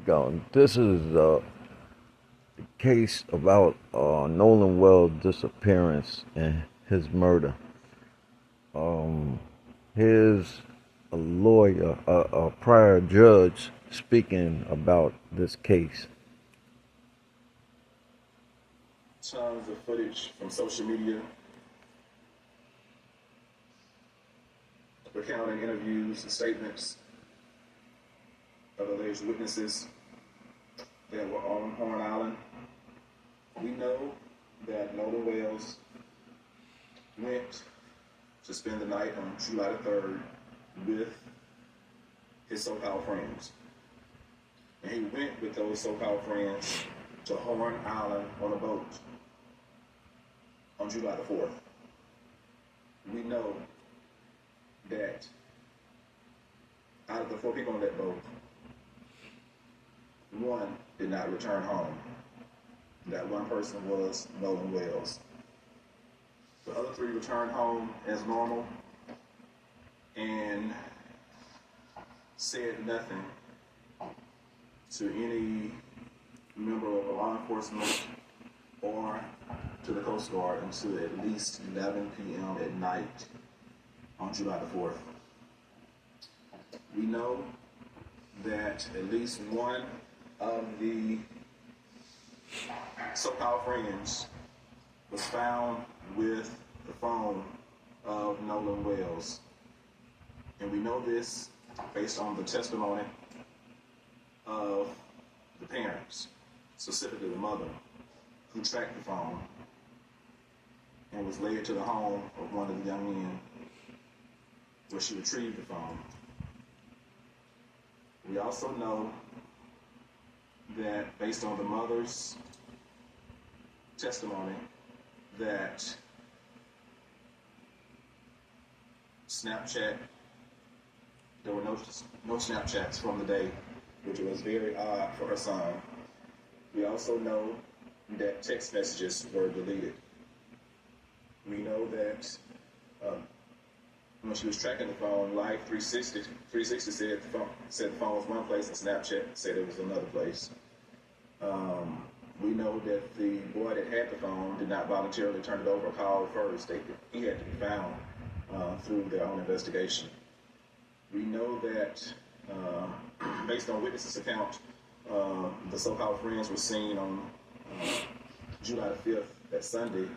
Going. This is a case about Nolan Wells' disappearance and his murder. Um, here's a lawyer, a prior judge, speaking about this case. Tons of footage from social media, recounting interviews and statements of alleged witnesses that were on Horn Island. We know that Nolan Wells went to spend the night on July the 3rd with his so-called friends. And he went with those so-called friends to Horn Island on a boat on July the 4th. We know that out of the 4 people on that boat, 1 did not return home. That 1 person was Nolan Wells. The other 3 returned home as normal and said nothing to any member of law enforcement or to the Coast Guard until at least 11 p.m. at night on July the 4th. We know that at least 1 of the so-called friends was found with the phone of Nolan Wells. And we know this based on the testimony of the parents, specifically the mother, who tracked the phone and was led to the home of one of the young men where she retrieved the phone. We also know that based on the mother's testimony that Snapchat, there were no Snapchats from the day, which was very odd for her son. We also know that text messages were deleted. We know that when she was tracking the phone, Life 360 said the phone was one place and Snapchat said it was another place. We know that the boy that had the phone did not voluntarily turn it over or call first. He had to be found through their own investigation. We know that based on witnesses' account, the so-called friends were seen on July the 5th, that Sunday,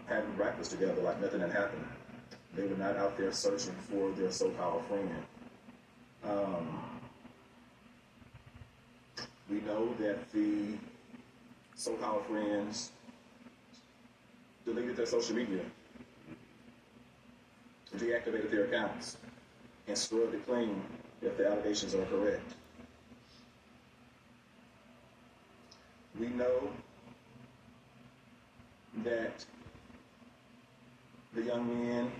having breakfast together like nothing had happened. They were not out there searching for their so-called friend. We know that the so-called friends deleted their social media, deactivated their accounts, and scrubbed it clean if the allegations are correct. We know that the young man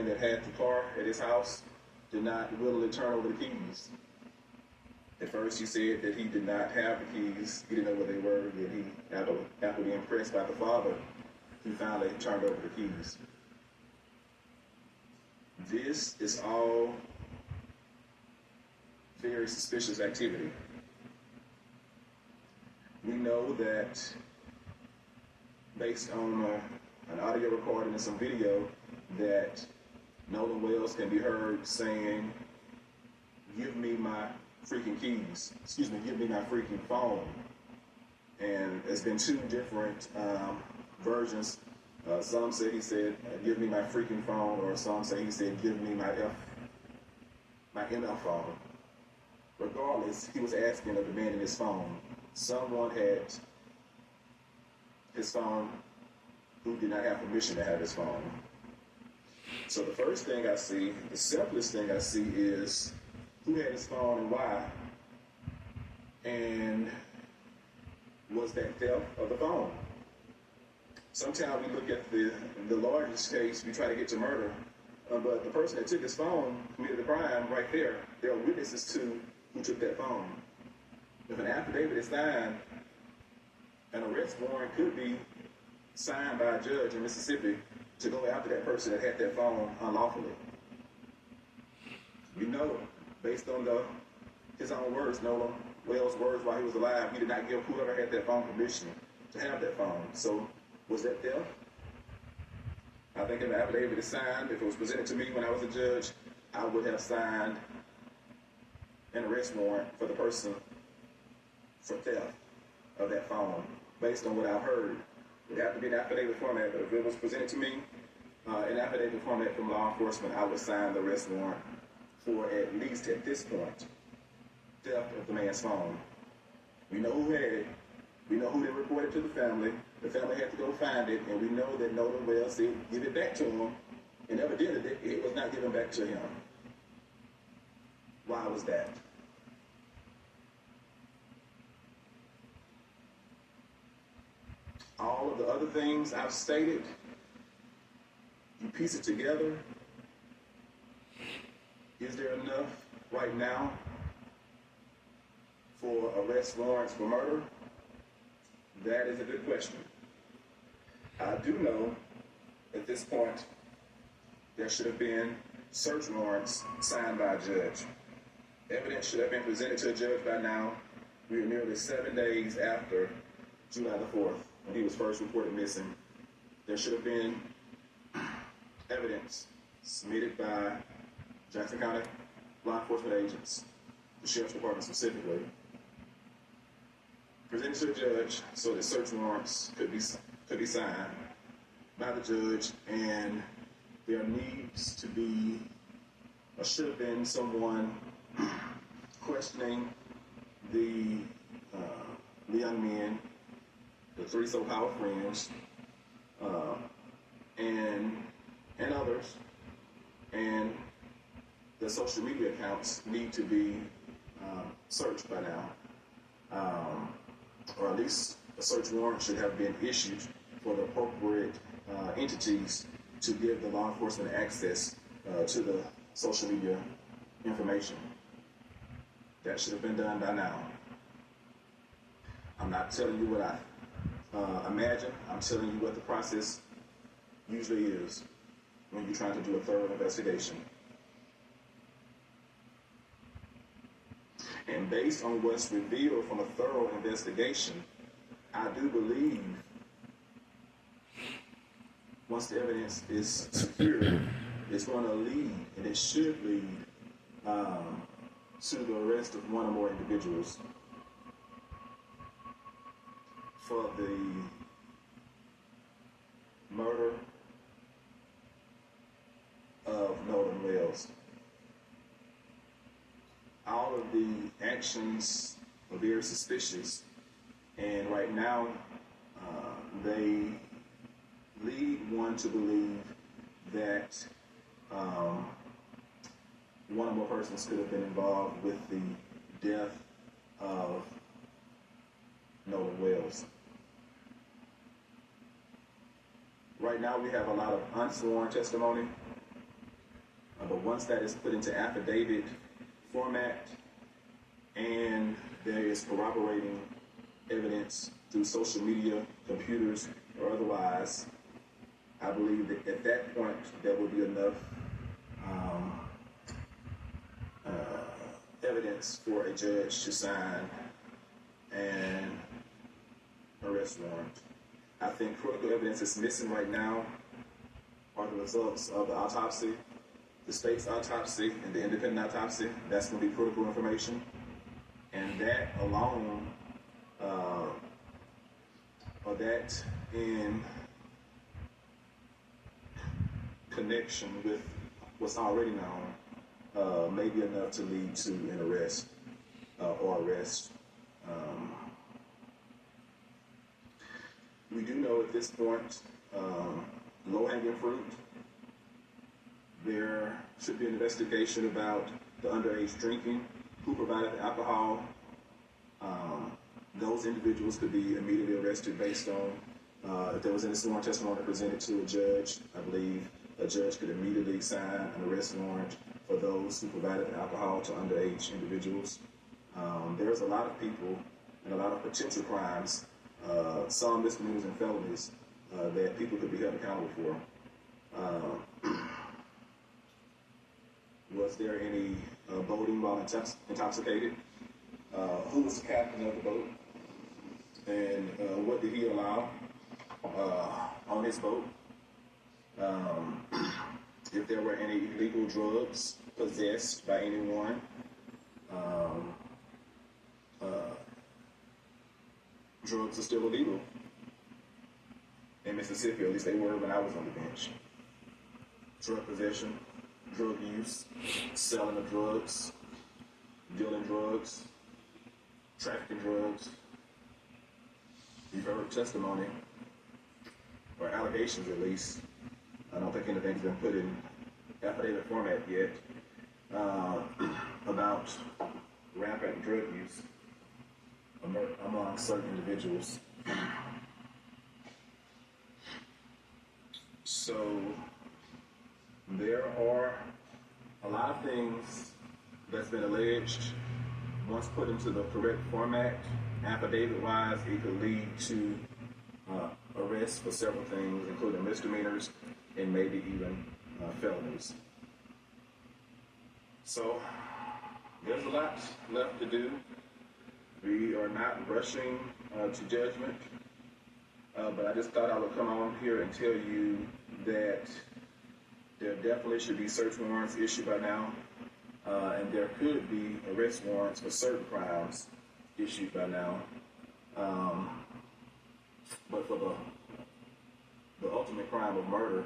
that had the car at his house did not willingly turn over the keys. At first he said that he did not have the keys, he didn't know where they were, yet after being impressed by the father, he finally turned over the keys. This is all very suspicious activity. We know that based on an audio recording and some video that Nolan Wells can be heard saying, give me my freaking keys. Give me my freaking phone. And there's been 2 different versions. Some say he said, give me my freaking phone, or some say he said, give me my MF phone. Regardless, he was asking or demanding his phone. Someone had his phone who did not have permission to have his phone. So the first thing I see, the simplest thing I see is who had his phone and why, and was that theft of the phone? Sometimes we look at the largest case, we try to get to murder, but the person that took his phone committed the crime right there. There are witnesses to who took that phone. If an affidavit is signed, an arrest warrant could be signed by a judge in Mississippi to go after that person that had that phone unlawfully. We know, based on his own words, Nolan Wells' words while he was alive, he did not give whoever had that phone permission to have that phone. So was that theft? I think if the affidavit is signed, if it was presented to me when I was a judge, I would have signed an arrest warrant for the person for theft of that phone, based on what I've heard. It would have to be an affidavit format, but if it was presented to me, an affidavit format from law enforcement, I would sign the arrest warrant for, at least at this point, theft of the man's phone. We know who had it. We know who they reported to the family. The family had to go find it, and we know that Nolan Wells said give it back to him, and evidently it was not given back to him. Why was that? All of the other things I've stated, you piece it together. Is there enough right now for arrest warrants for murder? That is a good question. I do know at this point there should have been search warrants signed by a judge. Evidence should have been presented to a judge by now. We are nearly 7 days after July the 4th, when he was first reported missing. There should have been evidence submitted by Jackson County law enforcement agents, the Sheriff's Department specifically, presented to the judge so that search warrants could be signed by the judge, and there needs to be, or should have been, someone questioning the young men, the three so-called friends, and others, and the social media accounts need to be searched by now, or at least a search warrant should have been issued for the appropriate entities to give the law enforcement access to the social media information. That should have been done by now. I'm not telling you what I imagine. I'm telling you what the process usually is when you're trying to do a thorough investigation. And based on what's revealed from a thorough investigation, I do believe once the evidence is secured, it's going to lead, and it should lead, to the arrest of one or more individuals for the murder of Nolan Wells. All of the actions are very suspicious, and right now they lead one to believe that one or more persons could have been involved with the death of Nolan Wells. Right now we have a lot of unsworn testimony, but once that is put into affidavit format and there is corroborating evidence through social media, computers, or otherwise, I believe that at that point there will be enough evidence for a judge to sign an arrest warrant. I think critical evidence that's missing right now are the results of the autopsy, the state's autopsy, and the independent autopsy. That's going to be critical information. And that alone, or that in connection with what's already known, may be enough to lead to an arrest or arrest. We do know at this point, low-hanging fruit. There should be an investigation about the underage drinking, who provided the alcohol. Those individuals could be immediately arrested based on, if there was any sworn testimony presented to a judge, I believe a judge could immediately sign an arrest warrant for those who provided the alcohol to underage individuals. There's a lot of people and a lot of potential crimes, some misdemeanors and felonies, that people could be held accountable for. Was there any boating while intoxicated? who was the captain of the boat, and what did he allow on his boat. Um, if there were any illegal drugs possessed by anyone. Um, Drugs are still illegal in Mississippi, at least they were when I was on the bench. Drug possession, drug use, selling of drugs, dealing drugs, trafficking drugs. You've heard testimony, or allegations at least. I don't think anything's been put in affidavit format yet about rampant drug use among certain individuals. So there are a lot of things that's been alleged. Once put into the correct format, affidavit-wise, it could lead to arrest for several things, including misdemeanors and maybe even felonies. So there's a lot left to do. We are not rushing to judgment, but I just thought I would come on here and tell you that there definitely should be search warrants issued by now, and there could be arrest warrants for certain crimes issued by now. But for the ultimate crime of murder,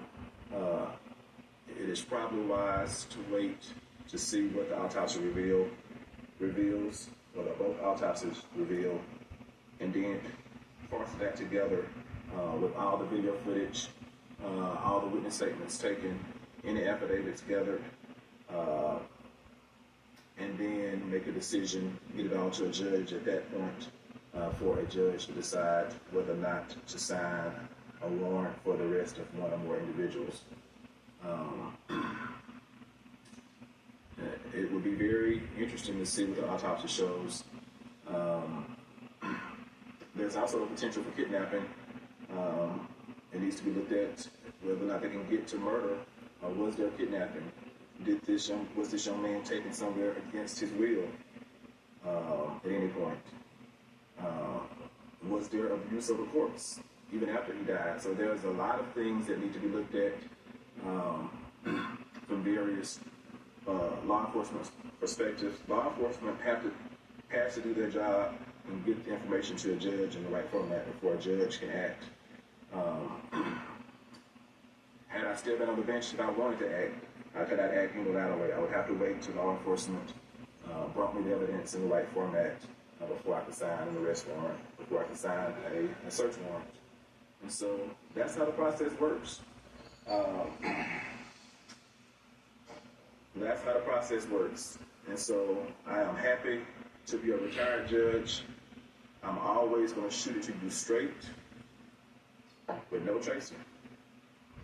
it is probably wise to wait to see what the autopsy reveals, what both autopsies reveal, and then parse that together with all the video footage, all the witness statements taken, any affidavits gathered, and then make a decision, get it all to a judge at that point for a judge to decide whether or not to sign a warrant for the arrest of one or more individuals. It would be very interesting to see what the autopsy shows. There's also the potential for kidnapping. It needs to be looked at whether or not they can get to murder, or was there kidnapping? Was this young man taken somewhere against his will at any point? Was there abuse of a corpse even after he died? So there's a lot of things that need to be looked at from various law enforcement perspectives. Law enforcement has to do their job and get the information to a judge in the right format before a judge can act. Had I still been on the bench if I wanted to act, I could not act unilaterally. I would have to wait till law enforcement brought me the evidence in the right format before I could sign an arrest warrant, before I could sign a search warrant. And so that's how the process works. That's how the process works. And so I am happy to be a retired judge. I'm always going to shoot it to you straight with no chaser.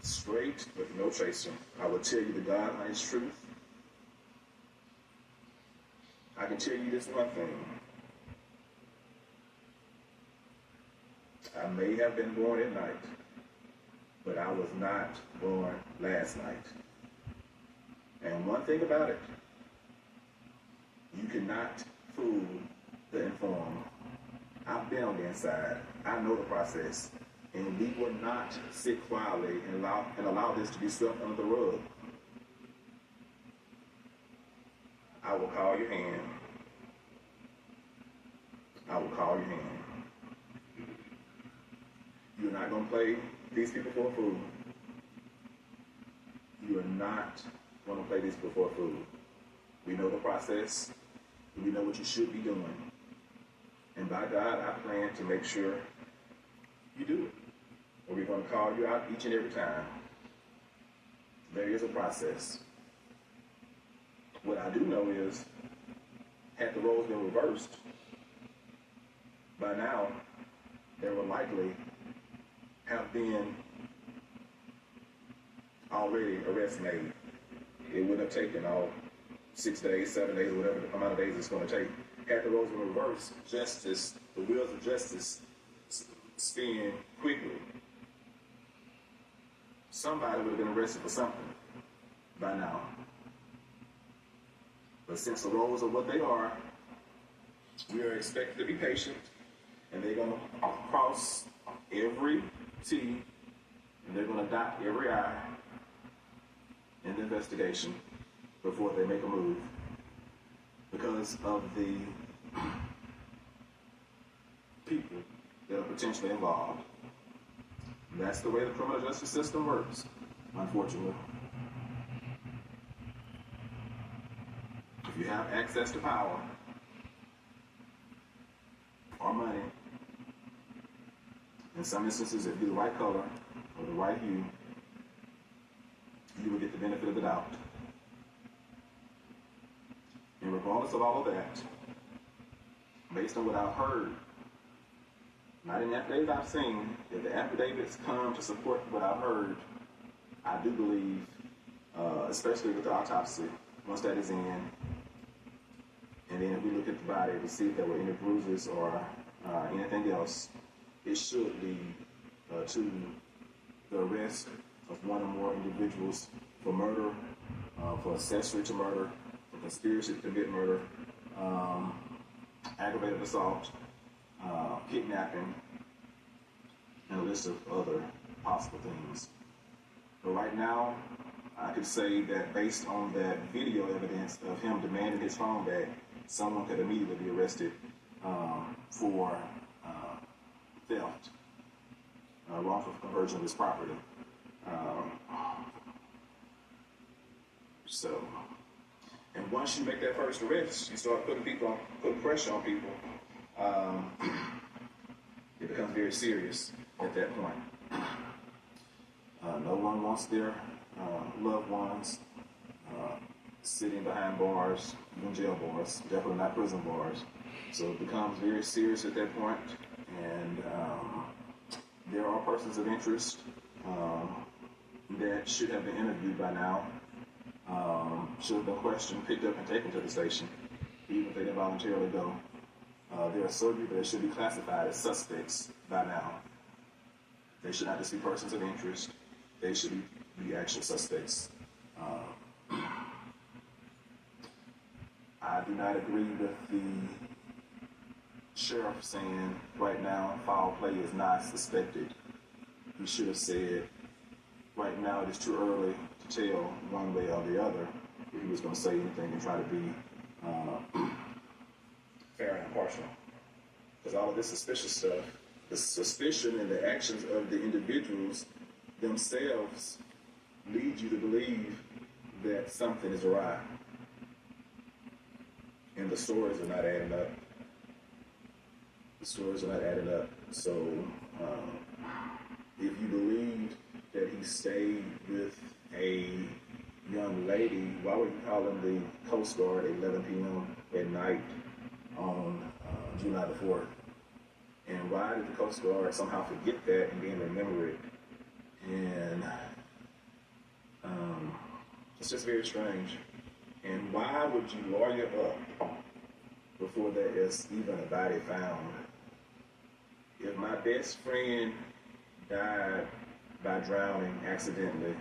Straight with no chaser. I will tell you the God honest truth. I can tell you this one thing. I may have been born at night, but I was not born last night. And one thing about it, you cannot fool the informed. I've been on the inside. I know the process. And we will not sit quietly and allow this to be swept under the rug. I will call your hand. I will call your hand. You're not going to play these people for a fool. You are not going to play these people for a fool. We know the process. We know what you should be doing. And by God, I plan to make sure you do it. And we're going to call you out each and every time. There is a process. What I do know is, had the roles been reversed, by now, there would likely have been already arrests made. It wouldn't have taken all 6 days, 7 days, whatever the amount of days it's going to take. Had the roles been reversed, justice, the wheels of justice spin quickly. Somebody would have been arrested for something by now. But since the roles are what they are, We are expected to be patient, and they're going to cross every T, and they're going to dot every I in the investigation before they make a move because of the people that are potentially involved. And that's the way the criminal justice system works, unfortunately. If you have access to power or money, in some instances it'd be the right color or the right hue, you will get the benefit of the doubt. And regardless of all of that, based on what I've heard, not in the affidavits I've seen, if the affidavits come to support what I've heard, I do believe, especially with the autopsy, once that is in, and then if we look at the body to see if there were any bruises or anything else, it should lead to the arrest of one or more individuals for murder, for accessory to murder, for conspiracy to commit murder, aggravated assault, kidnapping, and a list of other possible things. But right now, I could say that based on that video evidence of him demanding his phone back, someone could immediately be arrested for theft, wrongful conversion of his property. And once you make that first arrest, you start putting pressure on people. It becomes very serious at that point. No one wants their loved ones sitting behind bars, even jail bars, definitely not prison bars. So it becomes very serious at that point, and there are persons of interest that should have been interviewed by now, should have been questioned, picked up, and taken to the station, even if they didn't voluntarily go. There are certain people that should be classified as suspects by now. They should not just be persons of interest. They should be actual suspects. I do not agree with the sheriff saying right now foul play is not suspected. He should have said right now it is too early to tell one way or the other if he was going to say anything and try to be fair and impartial. Because all of this suspicious stuff, the suspicion and the actions of the individuals themselves lead you to believe that something is awry. And the stories are not adding up. The stories are not adding up. So if you believe that he stayed with a young lady, why would you call him the Coast Guard at 11 p.m. at night on July the 4th? And why did the Coast Guard somehow forget that and then remember it? And it's just very strange. And why would you lawyer up before there is even a body found? If my best friend died by drowning accidentally,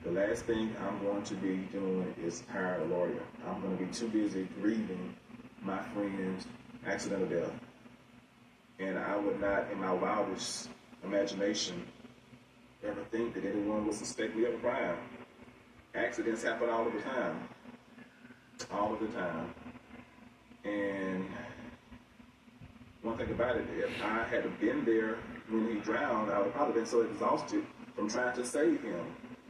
the last thing I'm going to be doing is hire a lawyer. I'm going to be too busy grieving my friend's accidental death. And I would not, in my wildest imagination, ever think that anyone would suspect me of a crime. Accidents happen all of the time. All of the time. And one thing about it, if I had been there when he drowned, I would have probably been so exhausted from trying to save him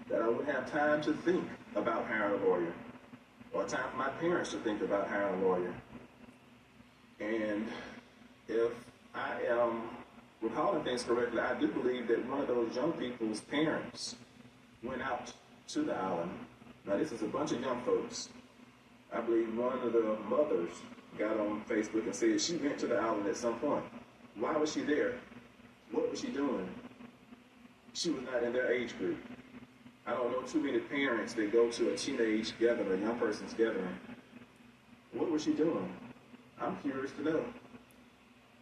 that I wouldn't have time to think about hiring a lawyer, or time for my parents to think about hiring a lawyer. And if I am recalling things correctly, I do believe that one of those young people's parents went out to the island. Now, this is a bunch of young folks. I believe one of the mothers got on Facebook and said she went to the island at some point. Why was she there? What was she doing? She was not in their age group. I don't know too many parents that go to a teenage gathering, a young person's gathering. What was she doing? I'm curious to know.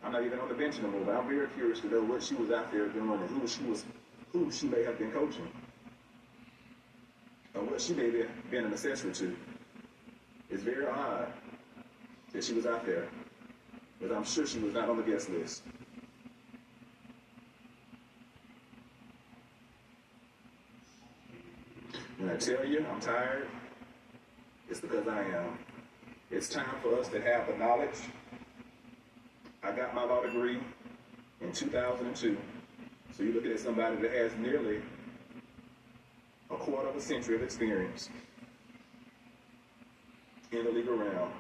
I'm not even on the bench anymore, but I'm very curious to know what she was out there doing and who she may have been coaching, or what she may have been an accessory to. It's very odd that she was out there. but I'm sure she was not on the guest list. When I tell you I'm tired, it's because I am. It's time for us to have the knowledge. I got my law degree in 2002. So you're looking at somebody that has nearly a quarter of a century of experience in the legal realm.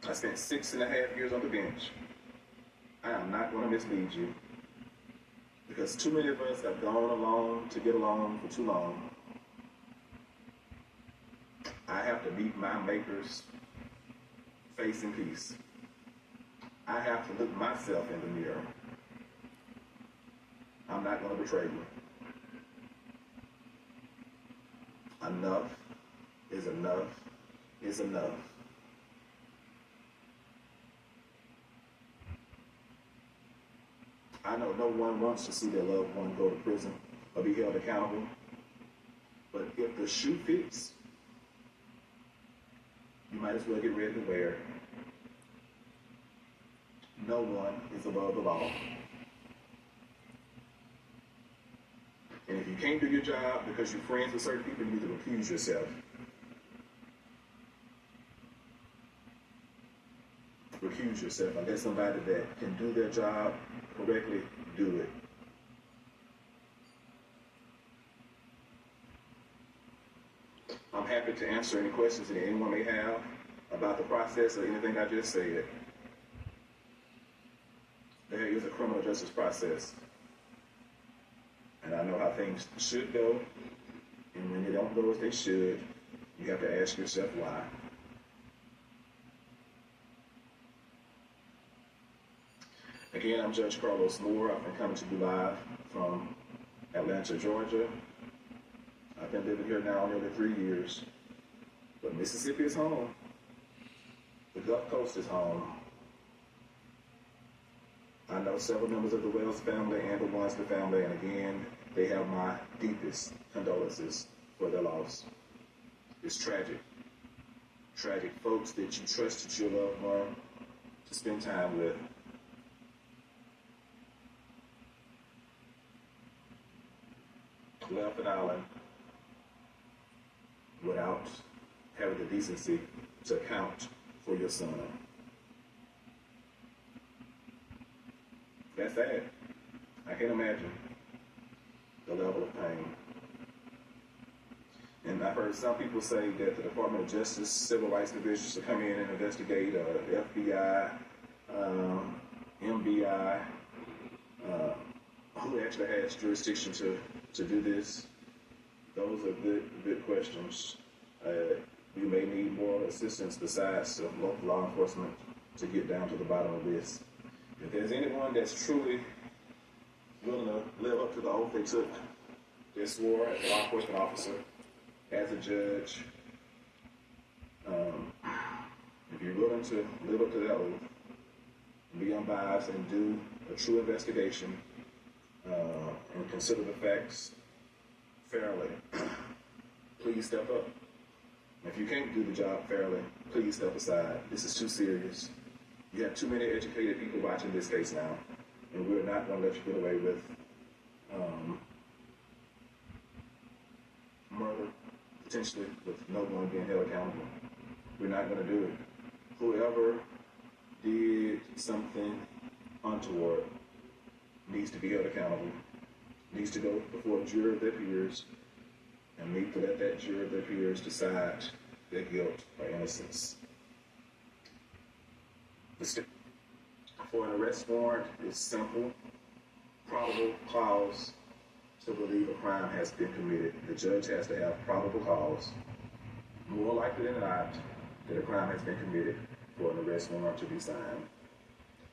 I spent 6.5 years on the bench. I am not going to mislead you, because too many of us have gone along to get along for too long. I have to meet my makers face in peace. I have to look myself in the mirror. I'm not going to betray you. Enough is enough is enough. I know no one wants to see their loved one go to prison or be held accountable. But if the shoe fits, you might as well get ready to wear it. No one is above the law. And if you can't do your job because you're friends with certain people, you need to recuse yourself. Recuse yourself and let somebody that can do their job correctly do it. I'm happy to answer any questions that anyone may have about the process or anything I just said. There is a criminal justice process. And I know how things should go. And when they don't go as they should, you have to ask yourself why. Again, I'm Judge Carlos Moore. I've been coming to you live from Atlanta, Georgia. I've been living here now nearly 3 years. But Mississippi is home. The Gulf Coast is home. I know several members of the Wells family and the Weinstein family, and again, they have my deepest condolences for their loss. It's tragic. Tragic folks that you trusted your loved one to spend time with. Left an island without having the decency to account for your son. That's sad. I can't imagine the level of pain. And I've heard some people say that the Department of Justice Civil Rights Division should come in and investigate, FBI, MBI, who actually has jurisdiction to do this. Those are good questions. We may need more assistance besides local law enforcement to get down to the bottom of this. If there's anyone that's truly willing to live up to the oath they took, they swore as a law enforcement officer, as a judge, if you're willing to live up to that oath, be unbiased and do a true investigation, and consider the facts fairly, please step up. If you can't do the job fairly, please step aside. This is too serious. You have too many educated people watching this case now, and we're not going to let you get away with murder, potentially with no one being held accountable. We're not going to do it. Whoever did something untoward needs to be held accountable, needs to go before a jury of their peers, and need to let that jury of their peers decide their guilt or innocence. For an arrest warrant is simple, probable cause to believe a crime has been committed. The judge has to have probable cause, more likely than not, that a crime has been committed for an arrest warrant to be signed.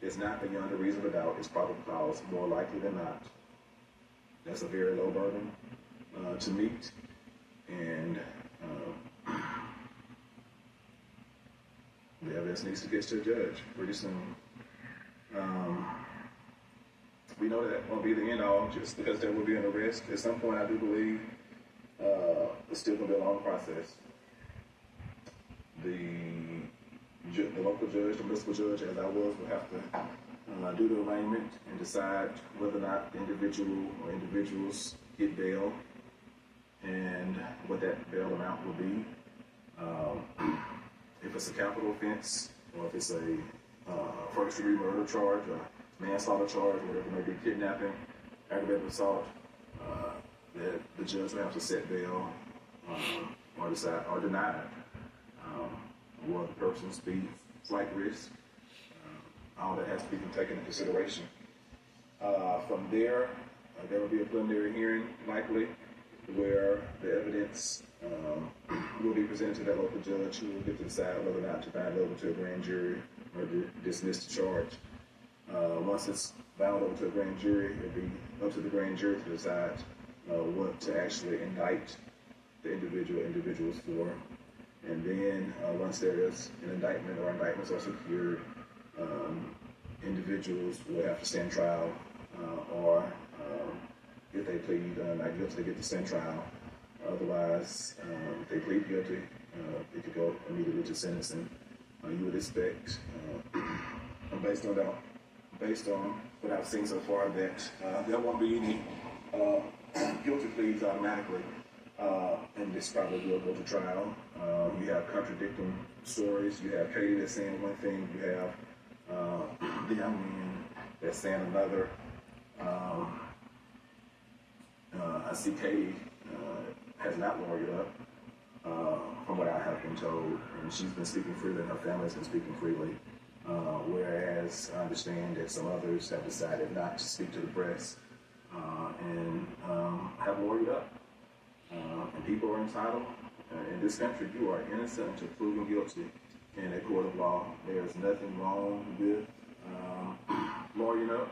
It's not beyond a reasonable doubt, it's probable cause, more likely than not. That's a very low burden to meet, and the evidence needs to get to a judge pretty soon. We know that won't be the end all, just because there will be an arrest. At some point, I do believe it's still going to be a long process. The the local judge, the municipal judge, as I was, will have to do the arraignment and decide whether or not the individual or individuals get bail and what that bail amount will be. If it's a capital offense or if it's a first-degree murder charge or manslaughter charge, whatever it may be, kidnapping, aggravated assault, the judge will have to set bail or decide or deny it. Will the person's be flight risk? All that has to be taken into consideration. From there, there will be a preliminary hearing, likely, where the evidence will be presented to that local judge, who will get to decide whether or not to bind over to a grand jury or dismiss the charge. Once it's bound over to a grand jury, it'll be up to the grand jury to decide what to actually indict the individuals for. And then once there is an indictment or indictments are secured, individuals will have to stand trial, or if they plead not guilty, they get to stand trial. Otherwise, if they plead guilty, they could go immediately to sentencing. You would expect, based on what I've seen so far, that there won't be any guilty pleas automatically, and this probably will go to trial. You have contradicting stories. You have Katie that's saying one thing. You have the young man that's saying another. I see Katie has not lawyered up, from what I have been told, and she's been speaking freely, and her family's been speaking freely. Whereas I understand that some others have decided not to speak to the press and have lawyered up. And people are entitled. In this country, you are innocent until proven guilty in a court of law. There's nothing wrong with lawyering up.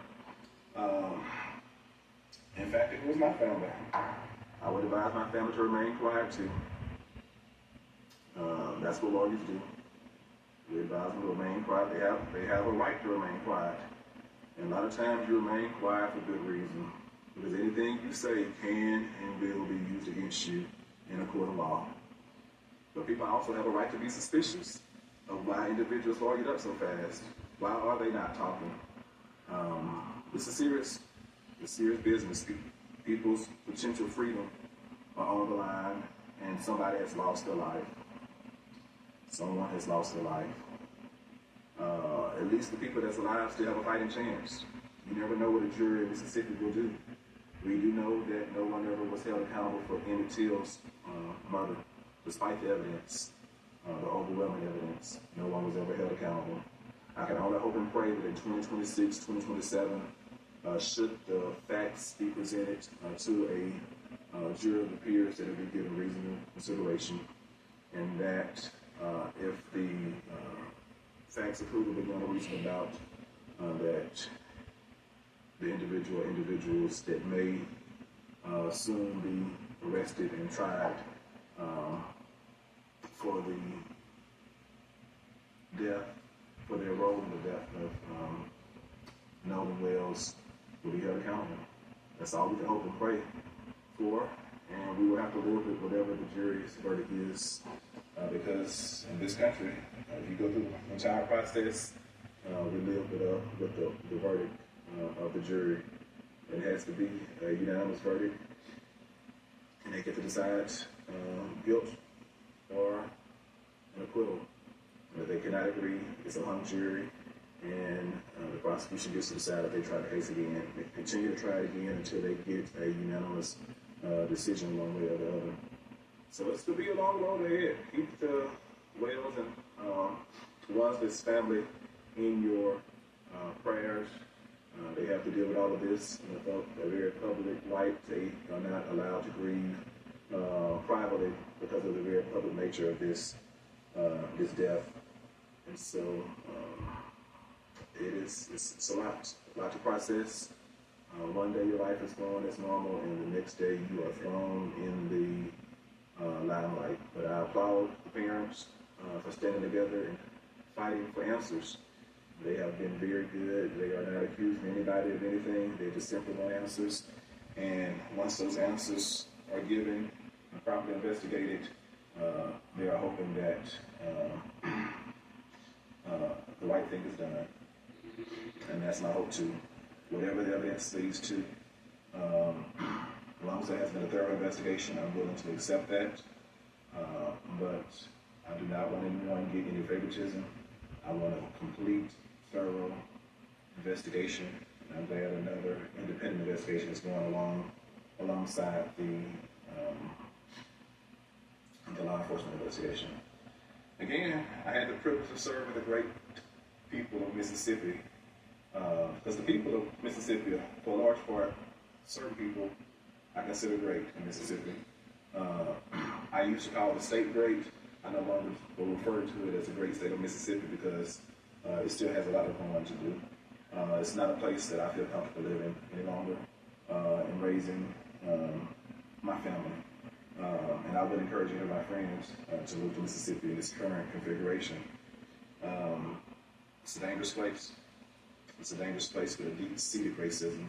In fact, if it was my family, I would advise my family to remain quiet too. That's what lawyers do. We advise them to remain quiet. They have a right to remain quiet. And a lot of times you remain quiet for good reason. Because anything you say can and will be used against you in a court of law. But people also have a right to be suspicious of why individuals lawyered up so fast. Why are they not talking? It's a serious business. People's potential freedom are on the line, and somebody has lost their life. Someone has lost their life. At least the people that's alive still have a fighting chance. You never know what a jury in Mississippi will do. We do know that no one ever was held accountable for Emmett Till's murder, despite the evidence, the overwhelming evidence. No one was ever held accountable. I can only hope and pray that in 2026, 2027, should the facts be presented to a jury of the peers, that it be given reasonable consideration, and that if the facts are proven beyond a reasonable doubt, that the individuals that may soon be arrested and tried for the death, for their role in the death of Nolan Wells, will be held accountable. That's all we can hope and pray for, and we will have to live with whatever the jury's verdict is, because in this country, if you go through the entire process, we live with the verdict of the jury. It has to be a unanimous verdict, and they get to decide guilt or an acquittal. And if they cannot agree, it's a hung jury, and the prosecution gets to decide if they try the case again. They continue to try it again until they get a unanimous decision one way or the other. So it's to be a long road ahead. Keep the Wells and Wansley's family in your prayers. They have to deal with all of this in a very public light. They are not allowed to grieve privately because of the very public nature of this death. And so it's a lot to process. One day your life is flowing as normal, and the next day you are thrown in the limelight. But I applaud the parents for standing together and fighting for answers. They have been very good. They are not accusing anybody of anything. They just simply want answers. And once those answers are given and properly investigated, they are hoping that the right thing is done. And that's my hope too. Whatever the evidence leads to, as long as there has been a thorough investigation, I'm willing to accept that. But I do not want anyone to get any favoritism. I want a complete, thorough investigation. And I'm glad another independent investigation is going alongside the law enforcement investigation. Again, I had the privilege of serving the great people of Mississippi, because the people of Mississippi, for a large part, certain people I consider great in Mississippi. I used to call the state great. I no longer will refer to it as the great state of Mississippi because it still has a lot of growing to do. It's not a place that I feel comfortable living any longer and raising my family. And I would encourage any of my friends to move to Mississippi in its current configuration. It's a dangerous place. It's a dangerous place with a deep-seated racism.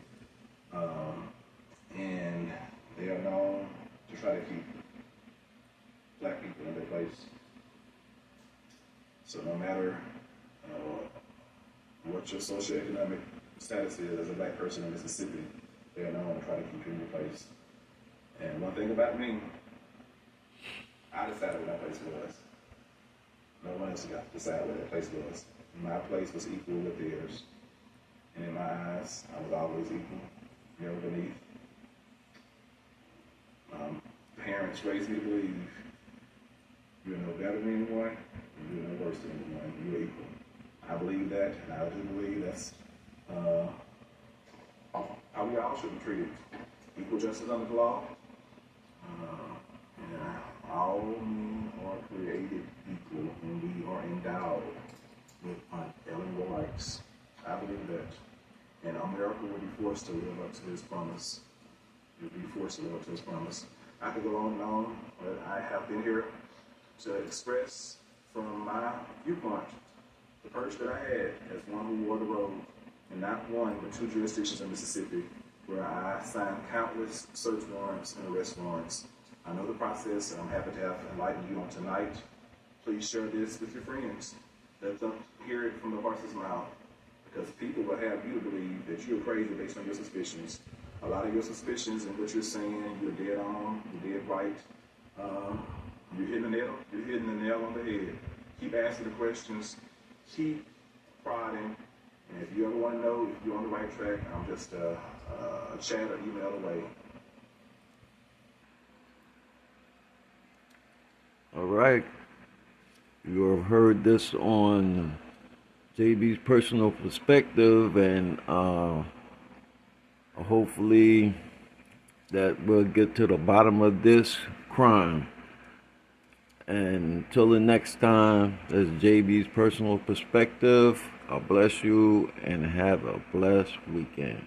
And they are known to try to keep black people in their place. So no matter what your socioeconomic status is as a black person in Mississippi, they are known to try to keep you in your place. And one thing about me, I decided where that place was. No one else got to decide where that place was. My place was equal with theirs. And in my eyes, I was always equal, never beneath. Parents raised me to believe you're no better than anyone, and you're no worse than anyone. You're equal. I believe that, and I do believe that's how we all should be treated. Equal justice under the law. And all men are created equal, and we are endowed with unalienable rights. I believe that. And America will be forced to live up to his promise. Will be forced to live up to his promise. I could go on and on, but I have been here to express from my viewpoint the perch that I had as one who wore the robe, and not one but two jurisdictions in Mississippi where I signed countless search warrants and arrest warrants. I know the process, and I'm happy to have enlightened you on tonight. Please share this with your friends. Let them hear it from the horse's mouth, because people will have you to believe that you're crazy based on your suspicions. A lot of your suspicions and what you're saying, you're dead on, you're dead right. You're hitting the nail on the head. Keep asking the questions. Keep prodding. And if you ever want to know if you're on the right track, I'm just a chat or email away. All right. You have heard this on JB's personal perspective, and hopefully that we'll get to the bottom of this crime. And until the next time, that's JB's personal perspective. God bless you and have a blessed weekend.